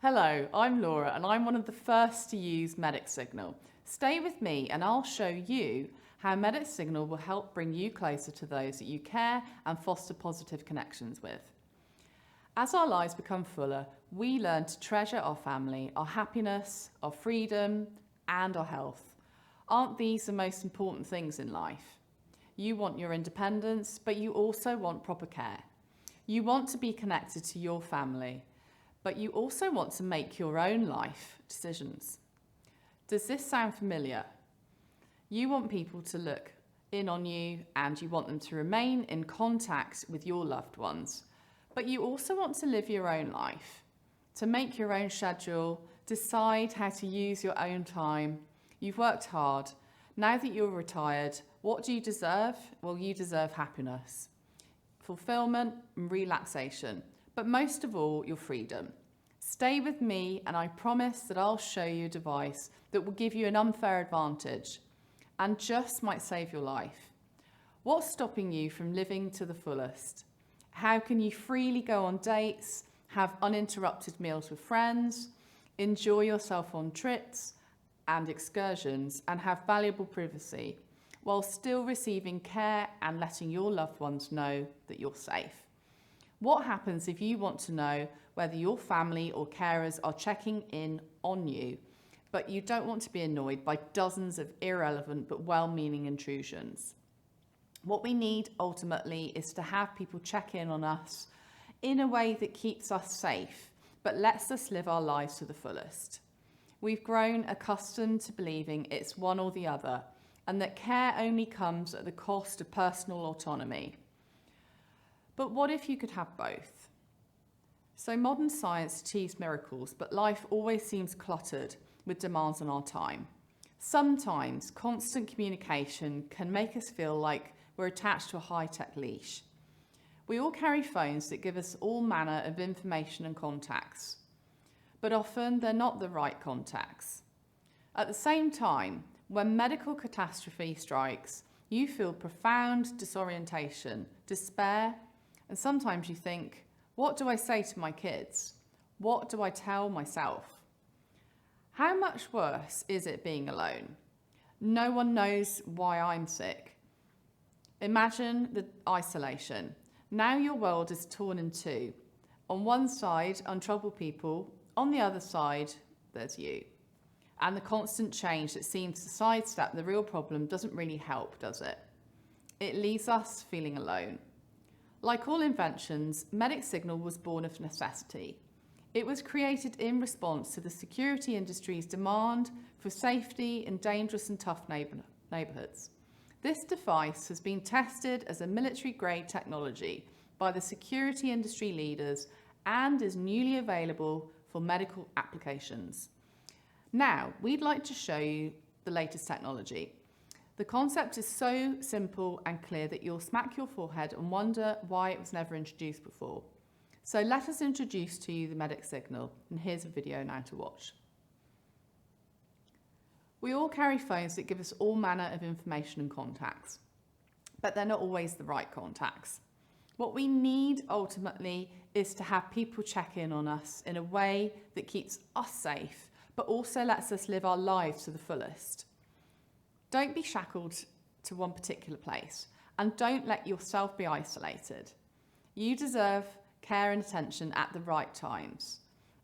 Hello, I'm Laura and I'm one of the first to use Medic Signal. Stay with me and I'll show you how Medic Signal will help bring you closer to those that you care and foster positive connections with. As our lives become fuller, we learn to treasure our family, our happiness, our freedom and our health. Aren't these the most important things in life? You want your independence, but you also want proper care. You want to be connected to your family, but you also want to make your own life decisions. Does this sound familiar? You want people to look in on you and you want them to remain in contact with your loved ones, but you also want to live your own life, to make your own schedule, decide how to use your own time. You've worked hard. Now that you're retired, what do you deserve? Well, you deserve happiness, fulfillment and relaxation, but most of all, your freedom. Stay with me and I promise that I'll show you a device that will give you an unfair advantage and just might save your life. What's stopping you from living to the fullest? How can you freely go on dates, have uninterrupted meals with friends, enjoy yourself on trips and excursions and have valuable privacy while still receiving care and letting your loved ones know that you're safe? What happens if you want to know whether your family or carers are checking in on you, but you don't want to be annoyed by dozens of irrelevant but well-meaning intrusions? What we need ultimately is to have people check in on us in a way that keeps us safe, but lets us live our lives to the fullest. We've grown accustomed to believing it's one or the other, and that care only comes at the cost of personal autonomy. But what if you could have both? So modern science achieves miracles, but life always seems cluttered with demands on our time. Sometimes constant communication can make us feel like we're attached to a high-tech leash. We all carry phones that give us all manner of information and contacts, but often they're not the right contacts. At the same time, when medical catastrophe strikes, you feel profound disorientation, despair, and sometimes you think, what do I say to my kids? What do I tell myself? How much worse is it being alone? No one knows why I'm sick. Imagine the isolation. Now your world is torn in two. On one side, untroubled people. On the other side, there's you. And the constant change that seems to sidestep the real problem doesn't really help, does it? It leaves us feeling alone. Like all inventions, Medic Signal was born of necessity. It was created in response to the security industry's demand for safety in dangerous and tough neighbourhoods. This device has been tested as a military-grade technology by the security industry leaders and is newly available for medical applications. Now, we'd like to show you the latest technology. The concept is so simple and clear that you'll smack your forehead and wonder why it was never introduced before. So let us introduce to you the Medic Signal, and here's a video now to watch. We all carry phones that give us all manner of information and contacts, but they're not always the right contacts. What we need ultimately is to have people check in on us in a way that keeps us safe, but also lets us live our lives to the fullest. Don't be shackled to one particular place, and don't let yourself be isolated. You deserve care and attention at the right times.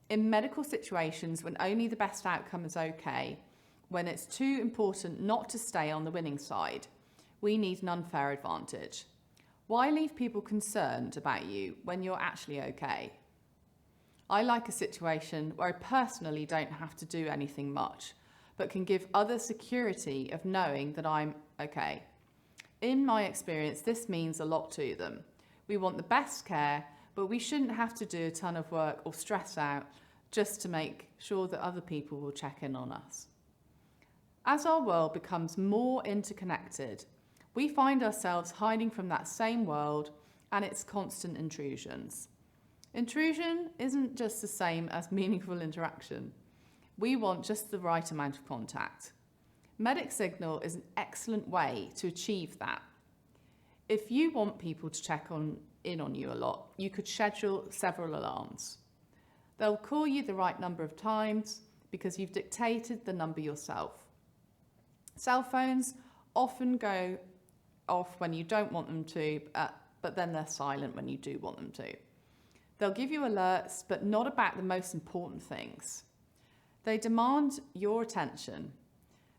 In medical situations, when only the best outcome is okay, when it's too important not to stay on the winning side, we need an unfair advantage. Why leave people concerned about you when you're actually okay? I like a situation where I personally don't have to do anything much, but can give others security of knowing that I'm okay. In my experience, this means a lot to them. We want the best care, but we shouldn't have to do a ton of work or stress out just to make sure that other people will check in on us. As our world becomes more interconnected, we find ourselves hiding from that same world and its constant intrusions. Intrusion isn't just the same as meaningful interaction. We want just the right amount of contact. Medic Signal is an excellent way to achieve that. If you want people to check in on you a lot, you could schedule several alarms. They'll call you the right number of times because you've dictated the number yourself. Cell phones often go off when you don't want them to, but then they're silent when you do want them to. They'll give you alerts, but not about the most important things. They demand your attention,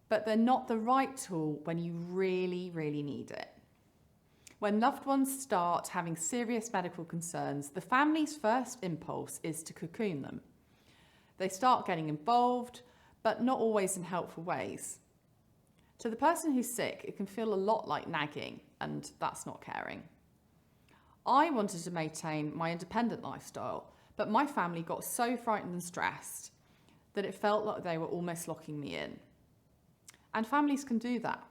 but they're not the right tool when you really, really need it. When loved ones start having serious medical concerns, the family's first impulse is to cocoon them. They start getting involved, but not always in helpful ways. To the person who's sick, it can feel a lot like nagging, and that's not caring. I wanted to maintain my independent lifestyle, but my family got so frightened and stressed that it felt like they were almost locking me in. And families can do that.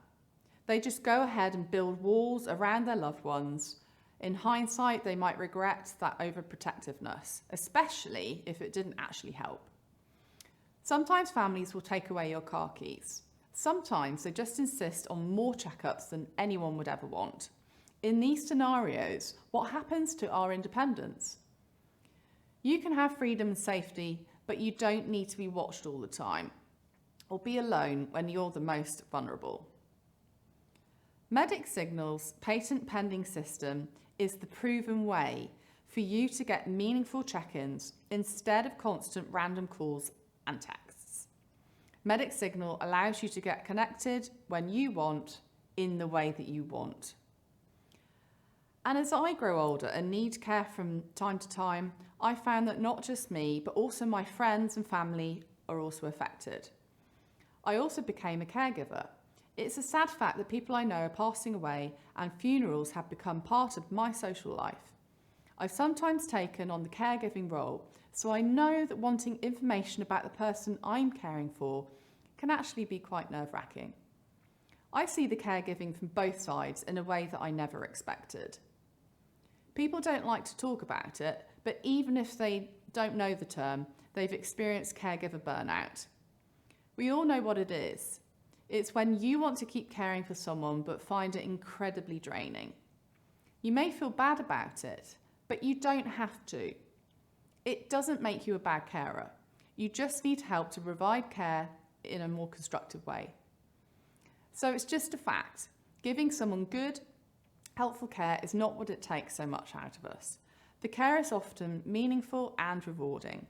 They just go ahead and build walls around their loved ones. In hindsight, they might regret that overprotectiveness, especially if it didn't actually help. Sometimes families will take away your car keys. Sometimes they just insist on more checkups than anyone would ever want. In these scenarios, what happens to our independence? You can have freedom and safety, but you don't need to be watched all the time or be alone when you're the most vulnerable. Medic Signal's patent pending system is the proven way for you to get meaningful check-ins instead of constant random calls and texts. Medic Signal allows you to get connected when you want, in the way that you want. And as I grow older and need care from time to time, I found that not just me, but also my friends and family are also affected. I also became a caregiver. It's a sad fact that people I know are passing away and funerals have become part of my social life. I've sometimes taken on the caregiving role, so I know that wanting information about the person I'm caring for can actually be quite nerve-wracking. I see the caregiving from both sides in a way that I never expected. People don't like to talk about it, but even if they don't know the term, they've experienced caregiver burnout. We all know what it is. It's when you want to keep caring for someone but find it incredibly draining. You may feel bad about it, but you don't have to. It doesn't make you a bad carer. You just need help to provide care in a more constructive way. So it's just a fact. Giving someone good, helpful care is not what it takes so much out of us. The care is often meaningful and rewarding.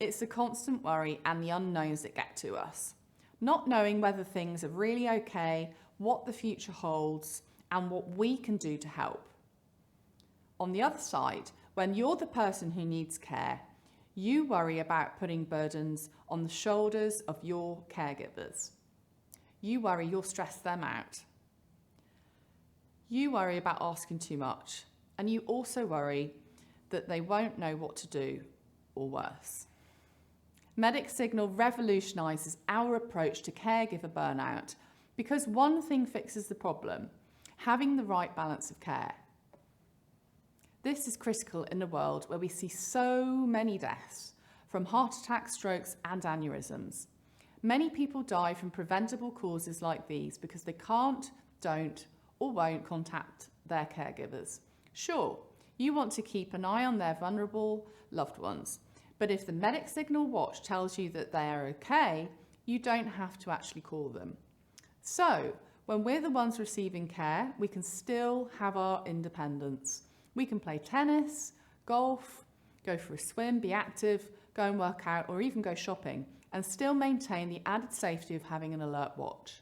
It's the constant worry and the unknowns that get to us. Not knowing whether things are really okay, what the future holds, and what we can do to help. On the other side, when you're the person who needs care, you worry about putting burdens on the shoulders of your caregivers. You worry you'll stress them out. You worry about asking too much, and you also worry that they won't know what to do, or worse. Medic Signal revolutionises our approach to caregiver burnout because one thing fixes the problem: having the right balance of care. This is critical in a world where we see so many deaths from heart attacks, strokes and aneurysms. Many people die from preventable causes like these because they can't, don't or won't contact their caregivers. Sure, you want to keep an eye on their vulnerable loved ones, but if the Medic Signal watch tells you that they are okay, you don't have to actually call them. So, when we're the ones receiving care, we can still have our independence. We can play tennis, golf, go for a swim, be active, go and work out, or even go shopping, and still maintain the added safety of having an alert watch.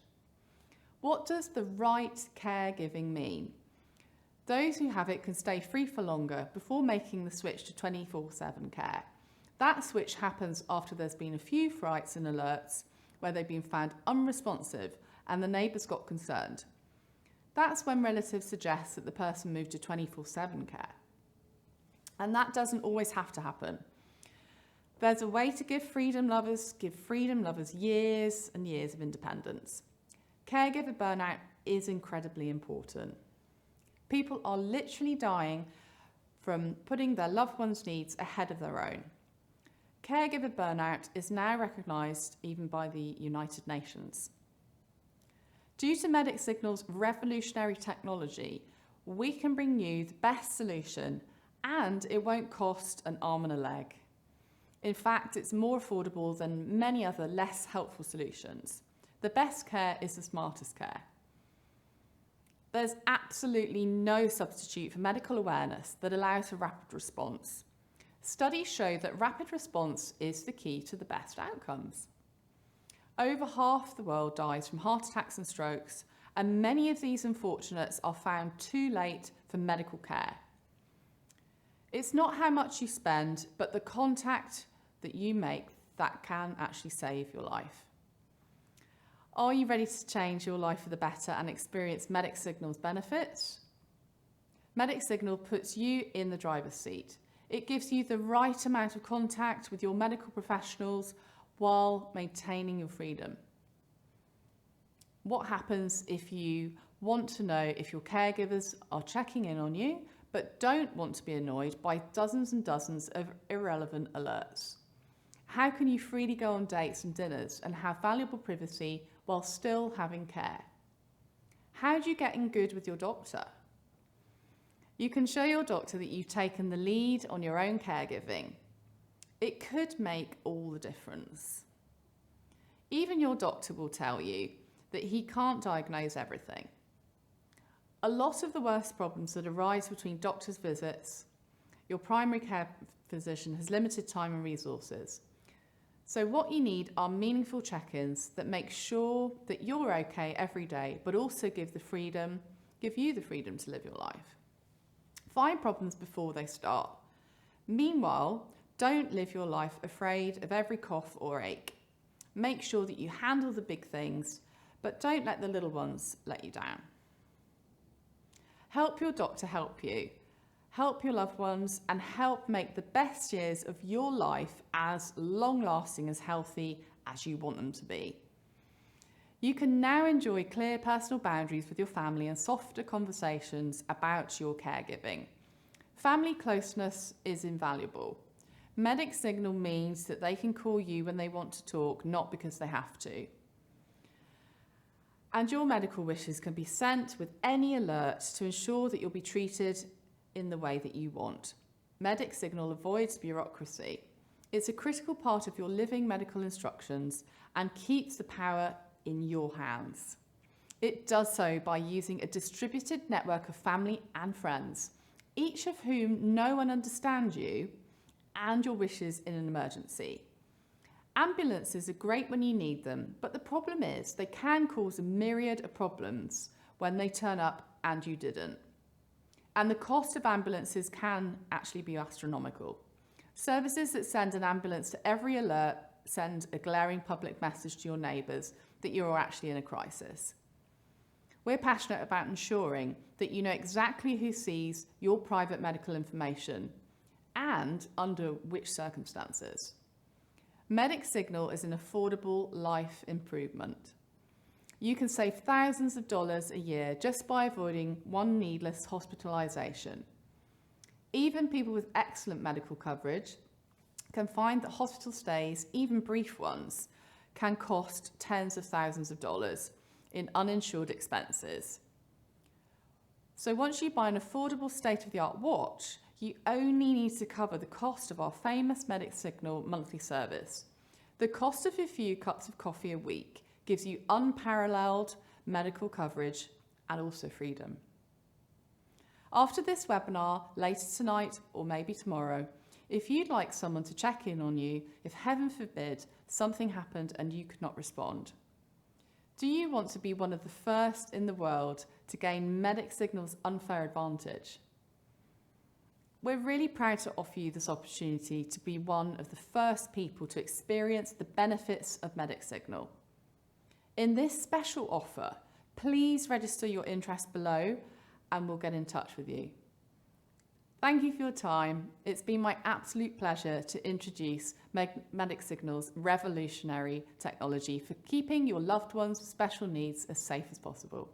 What does the right caregiving mean? Those who have it can stay free for longer before making the switch to 24/7 care. That switch happens after there's been a few frights and alerts where they've been found unresponsive and the neighbours got concerned. That's when relatives suggest that the person move to 24/7 care. And that doesn't always have to happen. There's a way to give freedom lovers years and years of independence. Caregiver burnout is incredibly important. People are literally dying from putting their loved ones' needs ahead of their own. Caregiver burnout is now recognised even by the United Nations. Due to Medic Signal's revolutionary technology, we can bring you the best solution and it won't cost an arm and a leg. In fact, it's more affordable than many other less helpful solutions. The best care is the smartest care. There's absolutely no substitute for medical awareness that allows for rapid response. Studies show that rapid response is the key to the best outcomes. Over half the world dies from heart attacks and strokes, and many of these unfortunates are found too late for medical care. It's not how much you spend, but the contact that you make that can actually save your life. Are you ready to change your life for the better and experience Medic Signal's benefits? Medic Signal puts you in the driver's seat. It gives you the right amount of contact with your medical professionals while maintaining your freedom. What happens if you want to know if your caregivers are checking in on you, but don't want to be annoyed by dozens and dozens of irrelevant alerts? How can you freely go on dates and dinners and have valuable privacy while still having care? How do you get in good with your doctor? You can show your doctor that you've taken the lead on your own caregiving. It could make all the difference. Even your doctor will tell you that he can't diagnose everything. A lot of the worst problems that arise between doctors' visits, your primary care physician has limited time and resources. So what you need are meaningful check-ins that make sure that you're okay every day, but also give you the freedom to live your life. Find problems before they start. Meanwhile, don't live your life afraid of every cough or ache. Make sure that you handle the big things, but don't let the little ones let you down. Help your doctor help you. Help your loved ones and help make the best years of your life as long-lasting, as healthy as you want them to be. You can now enjoy clear personal boundaries with your family and softer conversations about your caregiving. Family closeness is invaluable. Medic Signal means that they can call you when they want to talk, not because they have to. And your medical wishes can be sent with any alert to ensure that you'll be treated in the way that you want. Medic Signal avoids bureaucracy. It's a critical part of your living medical instructions and keeps the power in your hands. It does so by using a distributed network of family and friends, each of whom know and understand you and your wishes in an emergency. Ambulances are great when you need them, but the problem is they can cause a myriad of problems when they turn up and you didn't. And the cost of ambulances can actually be astronomical. Services that send an ambulance to every alert send a glaring public message to your neighbours that you're actually in a crisis. We're passionate about ensuring that you know exactly who sees your private medical information and under which circumstances. Medic Signal is an affordable life improvement. You can save thousands of dollars a year just by avoiding one needless hospitalisation. Even people with excellent medical coverage can find that hospital stays, even brief ones, can cost tens of thousands of dollars in uninsured expenses. So once you buy an affordable state-of-the-art watch, you only need to cover the cost of our famous Medic Signal monthly service. The cost of a few cups of coffee a week gives you unparalleled medical coverage and also freedom. After this webinar, later tonight or maybe tomorrow, if you'd like someone to check in on you, if heaven forbid something happened and you could not respond, do you want to be one of the first in the world to gain Medic Signal's unfair advantage? We're really proud to offer you this opportunity to be one of the first people to experience the benefits of Medic Signal. In this special offer, please register your interest below and we'll get in touch with you. Thank you for your time. It's been my absolute pleasure to introduce Medic Signal's revolutionary technology for keeping your loved ones with special needs as safe as possible.